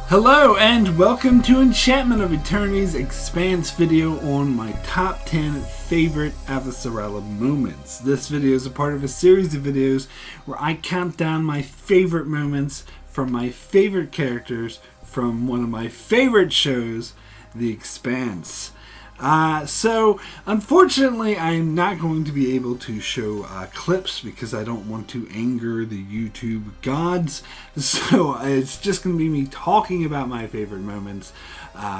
Hello and welcome to Enchantment of Eternity's Expanse video on my top 10 favorite Avasarala moments. This video is a part of a series of videos where I count down my favorite moments from my favorite characters from one of my favorite shows, The Expanse. So unfortunately I'm not going to be able to show clips because I don't want to anger the YouTube gods, so it's just going to be me talking about my favorite moments,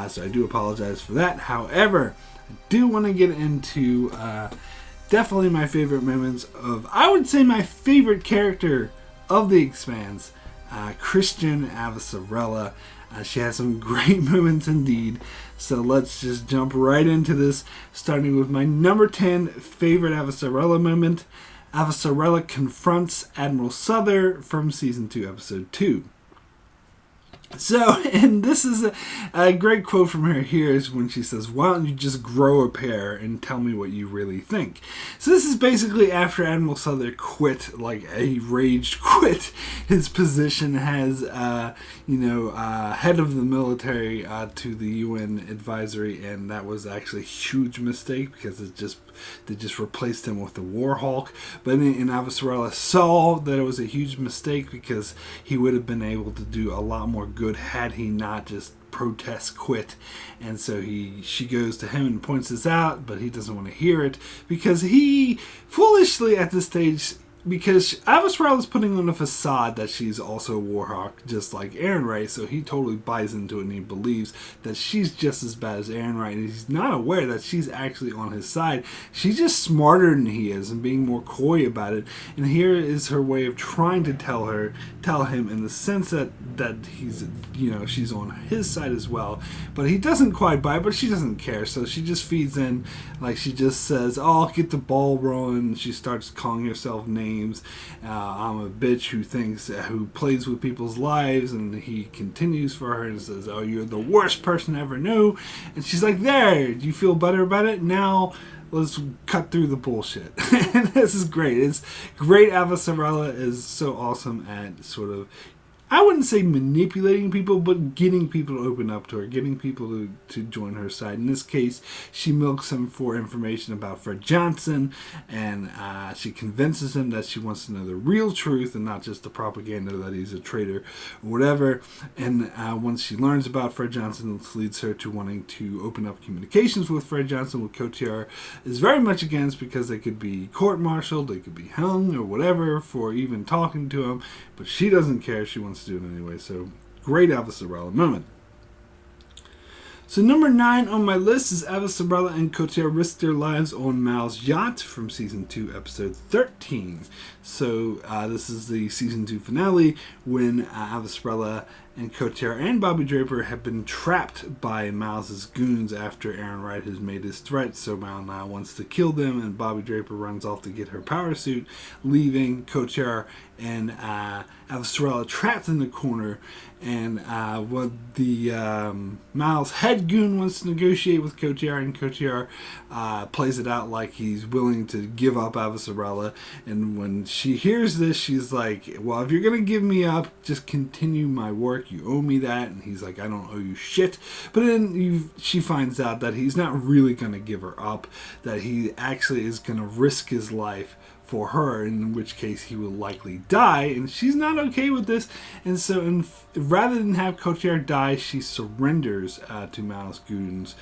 so I do apologize for that. However, I do want to get into definitely my favorite moments of, I would say, my favorite character of The Expanse, Chrisjen Avasarala. She has some great moments indeed. So let's just jump right into this, starting with my number 10 favorite Avasarala moment. Avasarala confronts Admiral Souther from Season 2, Episode 2. So, and this is a great quote from her here is when she says, "Why don't you just grow a pair and tell me what you really think?" So this is basically after Admiral Souther quit, like a raged quit his position as, head of the military to the UN advisory, and that was actually a huge mistake because they just replaced him with the War Hawk. But in Avasarala saw that it was a huge mistake because he would have been able to do a lot more good had he not just quit. And so she goes to him and points this out, but he doesn't want to hear it because he foolishly at this stage, because Avasarala is putting on a facade that she's also a Warhawk, just like Ehrenreich, so he totally buys into it and he believes that she's just as bad as Ehrenreich, and he's not aware that she's actually on his side. She's just smarter than he is and being more coy about it, and here is her way of trying to tell him in the sense that he's, she's on his side as well, but he doesn't quite buy it, but she doesn't care, so she just feeds in, like she just says, "Oh, I'll get the ball rolling." She starts calling herself names. I'm a bitch who plays with people's lives, and he continues for her and says, "Oh, you're the worst person I ever knew." And she's like, "There, do you feel better about it? Now let's cut through the bullshit." And this is great. It's great. Avasarala is so awesome at sort of, I wouldn't say manipulating people, but getting people to open up to her, getting people to join her side. In this case, she milks him for information about Fred Johnson, and she convinces him that she wants to know the real truth and not just the propaganda that he's a traitor or whatever. And once she learns about Fred Johnson, this leads her to wanting to open up communications with Fred Johnson, which Kotiar is very much against because they could be court-martialed, they could be hung or whatever for even talking to him, but she doesn't care. She wants to do it anyway. So great Avasarala moment. So number 9 on my list is Avasarala and Kotiar risk their lives on Mal's yacht from Season 2, Episode 13. So this is the Season 2 finale when Avasarala and Kotiar and Bobby Draper have been trapped by Mal's goons after Ehrenreich has made his threat. So Mal now wants to kill them, and Bobby Draper runs off to get her power suit, leaving Kotiar and Avasarala trapped in the corner. And what the Mal's head goon wants to negotiate with Kotiar, and Kotiar plays it out like he's willing to give up Avasarala. And when she hears this, she's like, "Well, if you're going to give me up, just continue my work. You owe me that." And he's like, "I don't owe you shit." But then she finds out that he's not really going to give her up, that he actually is going to risk his life for her, in which case he will likely die, and she's not okay with this. And so rather than have Kotiar die, she surrenders to Mal's goons,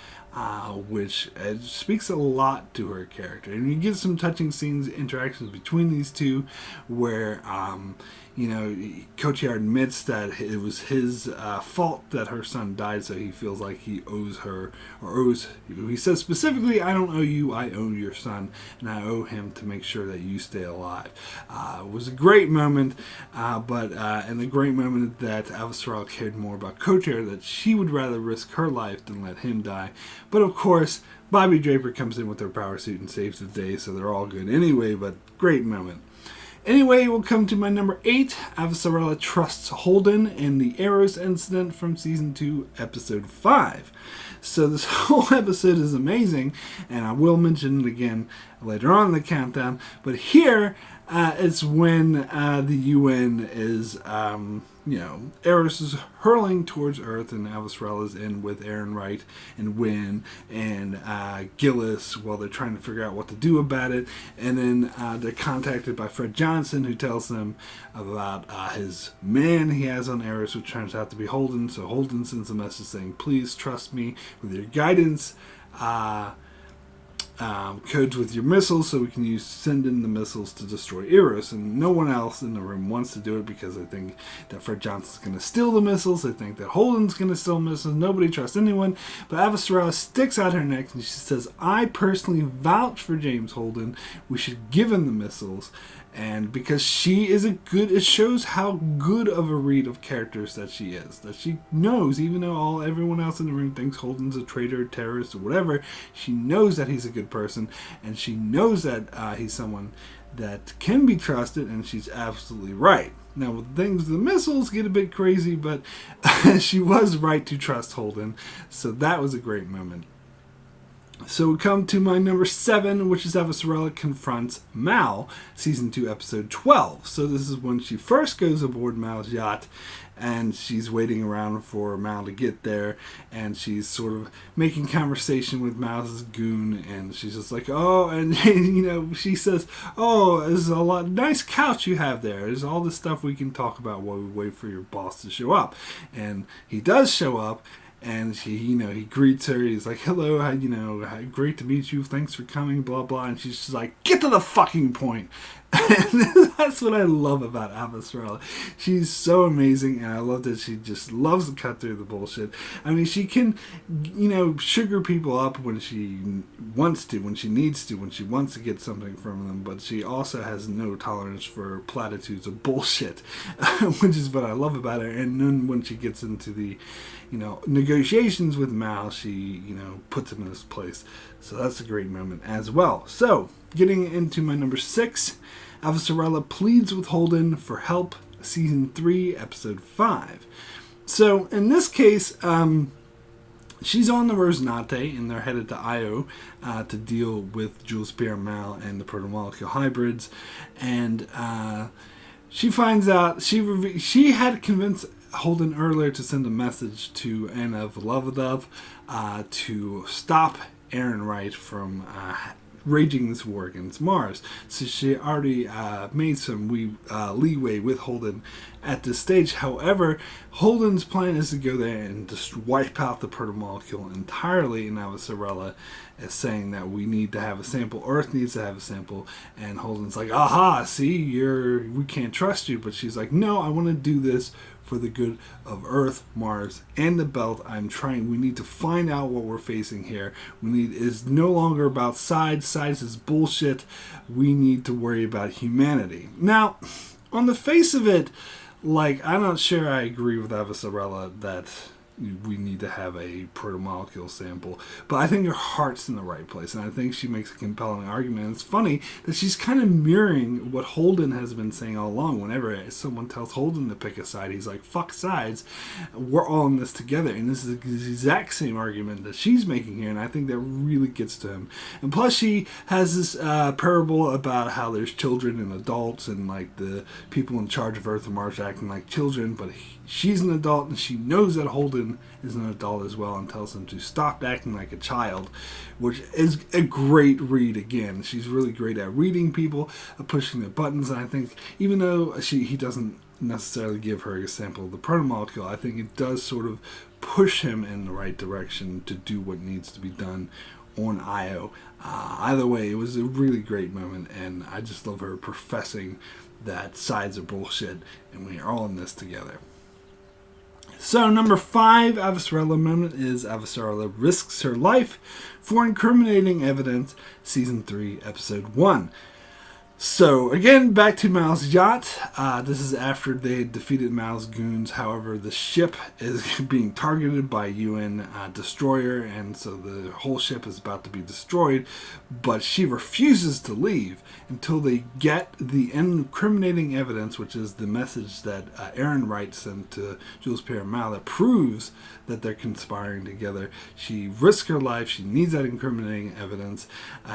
which speaks a lot to her character. And you get some touching scenes, interactions between these two, where Kotiar admits that it was his fault that her son died, so he feels like he owes her, he says specifically, "I don't owe you, I owe your son, and I owe him to make sure that you stay alive." It was a great moment, and a great moment that Avasarala cared more about Kotiar, that she would rather risk her life than let him die. But of course, Bobby Draper comes in with her power suit and saves the day, so they're all good anyway, but great moment. Anyway, we'll come to my number 8. Avasarala trusts Holden in the arrows incident from Season 2, Episode 5. So this whole episode is amazing, and I will mention it again later on in the countdown. But here, it's when the UN is Eris is hurling towards Earth, and Avasarala's in with Aaron Wright and Wynn and Gillis while they're trying to figure out what to do about it. And then they're contacted by Fred Johnson, who tells them about his man he has on Eris, which turns out to be Holden. So Holden sends a message saying, "Please trust me with your guidance. Codes with your missiles so we can send in the missiles to destroy Eros." And no one else in the room wants to do it because they think that Fred Johnson's going to steal the missiles. They think that Holden's going to steal missiles. Nobody trusts anyone. But Avasarala sticks out her neck and she says, "I personally vouch for James Holden. We should give him the missiles." And because she is it shows how good of a read of characters that she is. That she knows, even though everyone else in the room thinks Holden's a traitor, terrorist, or whatever, she knows that he's a good person, and she knows that he's someone that can be trusted, and she's absolutely right. Now, with the missiles get a bit crazy, but she was right to trust Holden, so that was a great moment. So we come to my number 7, which is Avasarala confronts Mal, Season 2, Episode 12. So this is when she first goes aboard Mal's yacht, and she's waiting around for Mal to get there, and she's sort of making conversation with Mal's goon, and she's just like, "Oh," and she says, "Oh, there's a nice couch you have there. There's all this stuff we can talk about while we wait for your boss to show up." And he does show up. And he greets her. He's like, "Hello, great to meet you. Thanks for coming, blah, blah." And she's just like, "Get to the fucking point." And that's what I love about Avasarala. She's so amazing, and I love that she just loves to cut through the bullshit. I mean, she can, sugar people up when she wants to, when she needs to, when she wants to get something from them, but she also has no tolerance for platitudes of bullshit, which is what I love about her. And then when she gets into the, negotiations with Mal, she, puts him in his place. So that's a great moment as well. So, getting into my number 6, Avasarala pleads with Holden for help, Season 3, Episode 5. So, in this case, she's on the Rosnate, and they're headed to Io to deal with Jules Pierre Mal and the protomolecule hybrids. And she finds out, she had convinced Holden earlier to send a message to Anna Volovodov to stop Aaron Wright from raging this war against Mars. So she already made some leeway with Holden at this stage. However, Holden's plan is to go there and just wipe out the protomolecule entirely, and Avasarala is saying that we need to have a sample. Earth needs to have a sample. And Holden's like, "Aha, see, we can't trust you." But she's like, "No, I want to do this for the good of Earth, Mars, and the Belt. We need to find out what we're facing here. It's no longer about sides. Sides is bullshit. We need to worry about humanity." Now, on the face of it, I'm not sure I agree with Avasarala that we need to have a protomolecule sample, but I think her heart's in the right place, and I think she makes a compelling argument. And it's funny that she's kind of mirroring what Holden has been saying all along. Whenever someone tells Holden to pick a side, he's like, "Fuck sides, we're all in this together." And this is the exact same argument that she's making here, and I think that really gets to him. And plus, she has this parable about how there's children and adults, and the people in charge of Earth and Mars acting like children, but she's an adult, and she knows that Holden is an adult as well, and tells him to stop acting like a child, which is a great read. Again, she's really great at reading people, pushing the buttons, and I think even though he doesn't necessarily give her a sample of the protomolecule, I think it does sort of push him in the right direction to do what needs to be done on Io. Either way, it was a really great moment, and I just love her professing that sides are bullshit and we are all in this together. So, number 5 Avasarala moment is Avasarala risks her life for incriminating evidence, Season 3, Episode 1. So, again, back to Mal's yacht. This is after they had defeated Mal's goons. However, the ship is being targeted by a UN destroyer, and so the whole ship is about to be destroyed. But she refuses to leave until they get the incriminating evidence, which is the message that Aaron Wright sent to Jules Pierre Mal that proves that they're conspiring together. She risks her life. She needs that incriminating evidence,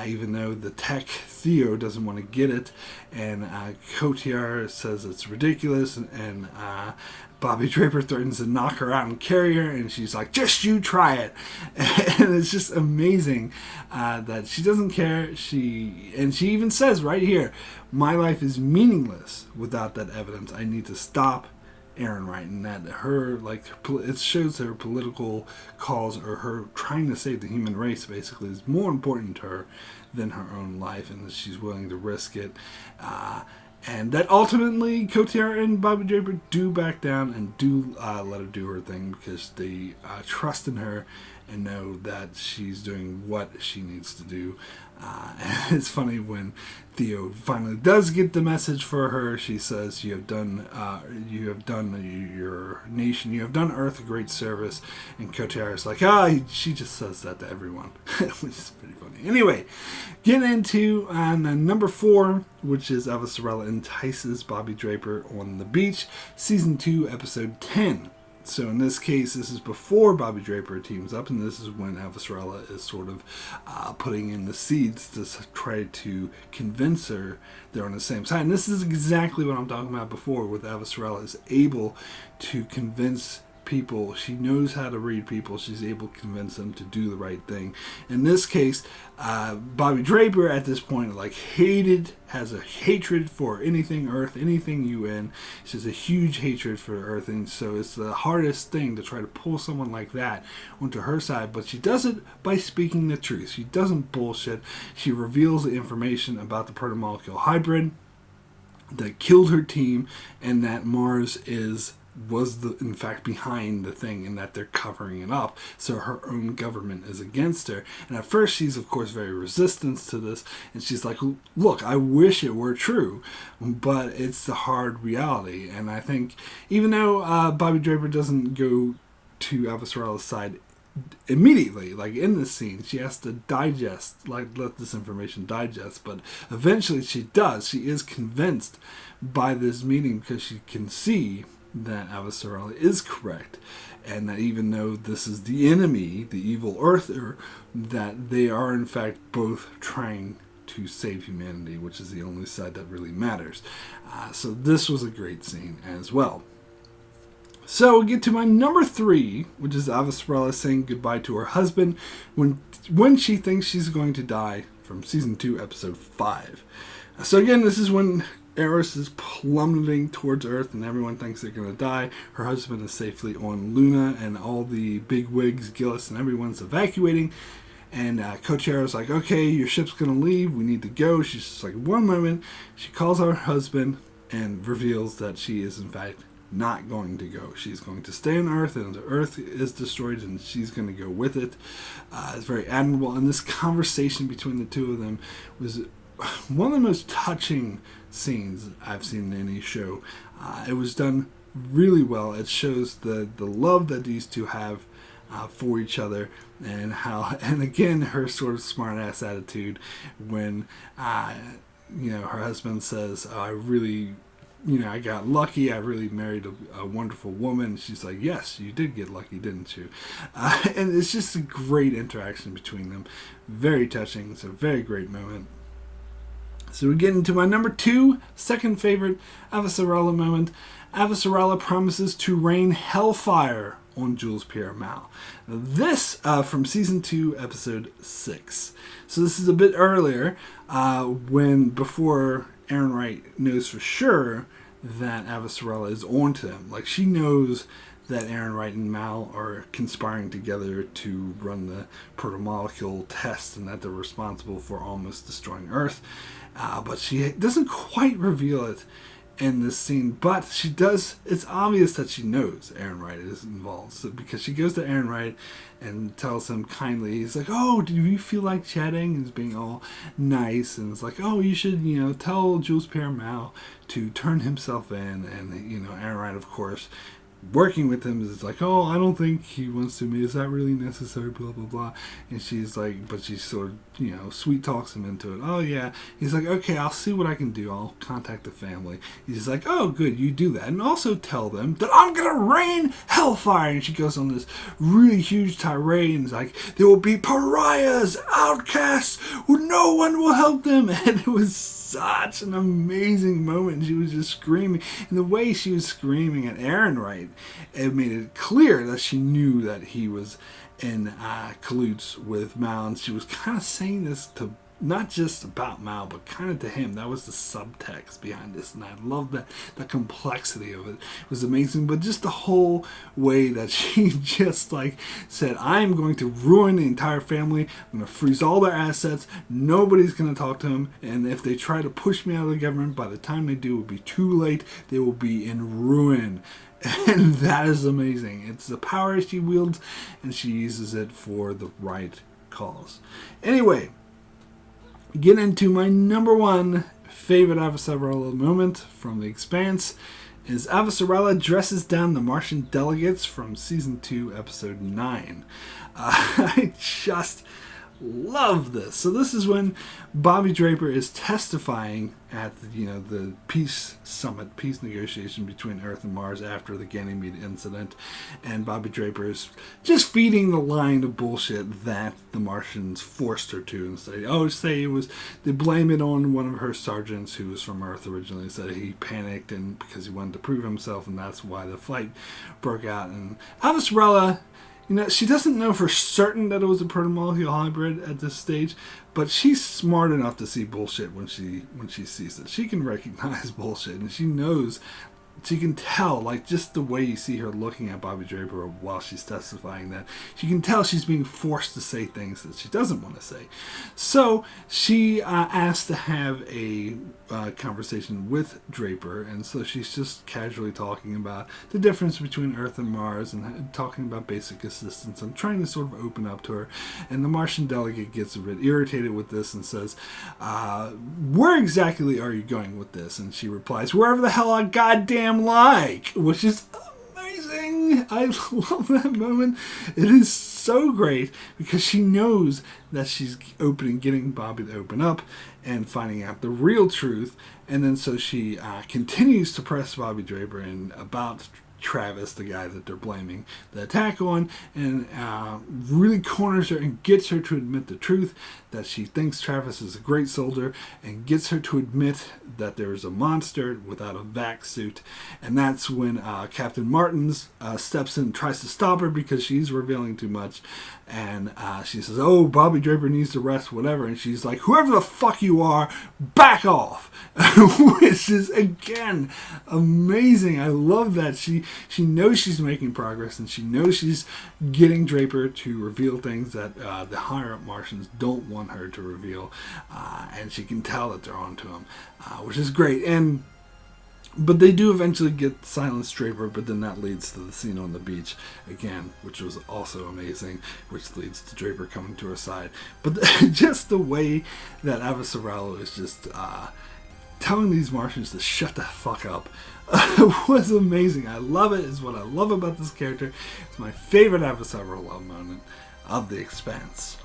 even though the tech Theo doesn't want to get it, and Cotillard says it's ridiculous, and Bobby Draper threatens to knock her out and carry her, and she's like, just you try it. And it's just amazing that she doesn't care. She even says right here, my life is meaningless without that evidence. I need to stop Ehrenreich, and that her, like, it shows her political cause, or her trying to save the human race, basically, is more important to her than her own life, and that she's willing to risk it. And that ultimately, Cotillard and Bobby Draper do back down and do let her do her thing, because they trust in her and know that she's doing what she needs to do. And it's funny when Theo finally does get the message for her. She says, "You have done your nation, you have done Earth a great service." And Cotillard's like, she just says that to everyone, which is pretty funny. Anyway, getting into number 4, which is Avasarala entices Bobby Draper on the beach, season 2, episode 10. So in this case, this is before Bobby Draper teams up, and this is when Avasarala is sort of putting in the seeds to try to convince her they're on the same side. And this is exactly what I'm talking about before, with Avasarala is able to convince people. She knows how to read people. She's able to convince them to do the right thing. In this case, Bobby Draper at this point has a hatred for anything Earth, anything UN. She has a huge hatred for Earth, and so it's the hardest thing to try to pull someone like that onto her side. But she does it by speaking the truth. She doesn't bullshit. She reveals the information about the protomolecule hybrid that killed her team, and that Mars was in fact behind the thing, and that they're covering it up, so her own government is against her. And at first she's of course very resistant to this, and she's like, look, I wish it were true, but it's the hard reality. And I think even though Bobby Draper doesn't go to Avasarala's side immediately, like in this scene, she has to let this information digest, but eventually she does. She is convinced by this meeting, because she can see that Avasarala is correct, and that even though this is the enemy, the evil Earther, that they are in fact both trying to save humanity, which is the only side that really matters. So this was a great scene as well. So we get to my number 3, which is Avasarala saying goodbye to her husband when she thinks she's going to die, from season 2, episode 5. So again, this is when Eris is plummeting towards Earth, and everyone thinks they're going to die. Her husband is safely on Luna, and all the big wigs, Gillis, and everyone's evacuating. And Cotillard's like, okay, your ship's going to leave. We need to go. She's just like, one moment. She calls her husband and reveals that she is, in fact, not going to go. She's going to stay on Earth, and the Earth is destroyed, and she's going to go with it. It's very admirable. And this conversation between the two of them was one of the most touching scenes I've seen in any show. It was done really well. It shows the love that these two have for each other, and again, her sort of smart ass attitude when her husband says, I really, I got lucky. I really married a wonderful woman. She's like, yes, you did get lucky, didn't you? And it's just a great interaction between them. Very touching. It's a very great moment. So we get into my number 2, second favorite Avasarala moment. Avasarala promises to rain hellfire on Jules Pierre Mal. This from season 2, episode 6. So this is a bit earlier, before Ehrenreich knows for sure that Avasarala is onto him. Like, she knows that Ehrenreich and Mal are conspiring together to run the protomolecule test, and that they're responsible for almost destroying Earth. But she doesn't quite reveal it in this scene, but she does. It's obvious that she knows Ehrenreich is involved, because she goes to Ehrenreich and tells him kindly. He's like, oh, do you feel like chatting? And he's being all nice, and it's like, oh, you should, tell Jules Pierre Mal to turn himself in. And Ehrenreich, of course, working with him, is like, oh, I don't think he wants to meet. Is that really necessary? Blah, blah, blah. And she's like, but she sort of, sweet talks him into it. Oh, yeah. He's like, okay, I'll see what I can do. I'll contact the family. He's like, oh, good, you do that. And also tell them that I'm going to rain hellfire. And she goes on this really huge tirade, and is like, there will be pariahs, outcasts, who no one will help them. And it was such an amazing moment. She was just screaming. And the way she was screaming at Ehrenreich it made it clear that she knew that he was in cahoots with Mal, and she was kind of saying this to not just about Mal, but kind of to him. That was the subtext behind this, and I love that the complexity of it. It was amazing, but just the whole way that she just like said, I'm going to ruin the entire family, I'm going to freeze all their assets, nobody's going to talk to them, and if they try to push me out of the government, by the time they do, it will be too late, they will be in ruin. And that is amazing. It's the power she wields, and she uses it for the right cause. Anyway, get into my number one favorite Avasarala moment from The Expanse is Avasarala dresses down the Martian delegates from Season 2, Episode 9. I just love this. So this is when Bobby Draper is testifying at the peace summit, peace negotiation between Earth and Mars after the Ganymede incident, and Bobby Draper is just feeding the line of bullshit that the Martians forced her to, and they blame it on one of her sergeants who was from Earth originally, said he panicked and because he wanted to prove himself, and that's why the fight broke out. And Avasarala, she doesn't know for certain that it was a protomolecule hybrid at this stage, but she's smart enough to see bullshit when she sees it. She can recognize bullshit, and she knows, she can tell, like just the way you see her looking at Bobby Draper while she's testifying, that she can tell she's being forced to say things that she doesn't want to say. So she asked to have a conversation with Draper, and so she's just casually talking about the difference between Earth and Mars and talking about basic assistance and trying to sort of open up to her. And the Martian delegate gets a bit irritated with this and says, where exactly are you going with this? And she replies, wherever the hell I goddamn like, which is amazing. I love that moment. It is so great because she knows that she's getting Bobby to open up and finding out the real truth, and then so she continues to press Bobby Draper in about Travis, the guy that they're blaming the attack on, and really corners her and gets her to admit the truth, that she thinks Travis is a great soldier, and gets her to admit that there's a monster without a vac suit. And that's when Captain Martins steps in and tries to stop her because she's revealing too much, and she says, oh, Bobby Draper needs to rest, whatever, and she's like, whoever the fuck you are, back off. Which is, again, amazing. I love that she knows she's making progress, and she knows she's getting Draper to reveal things that the higher up Martians don't want her to reveal, and she can tell that they're onto him, which is great. But they do eventually get Silence Draper, but then that leads to the scene on the beach again, which was also amazing, which leads to Draper coming to her side. But just the way that Avasarala is just telling these Martians to shut the fuck up was amazing. I love it. It's what I love about this character. It's my favorite Avasarala moment of The Expanse.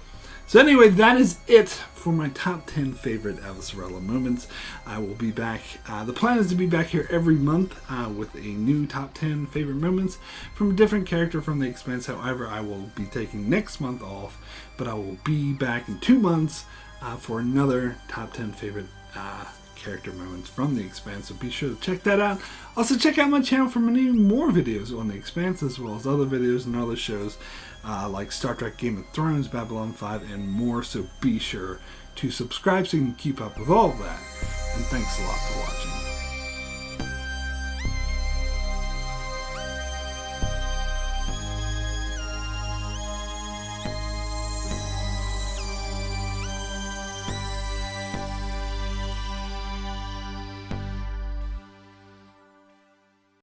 So anyway, that is it for my top 10 favorite Avasarala moments. I will be back. The plan is to be back here every month with a new top 10 favorite moments from a different character from The Expanse. However, I will be taking next month off, but I will be back in 2 months for another top 10 favorite character moments from The Expanse, so be sure to check that out. Also, check out my channel for many more videos on The Expanse, as well as other videos and other shows like Star Trek, Game of Thrones, Babylon 5, and more, so be sure to subscribe so you can keep up with all of that. And thanks a lot for watching.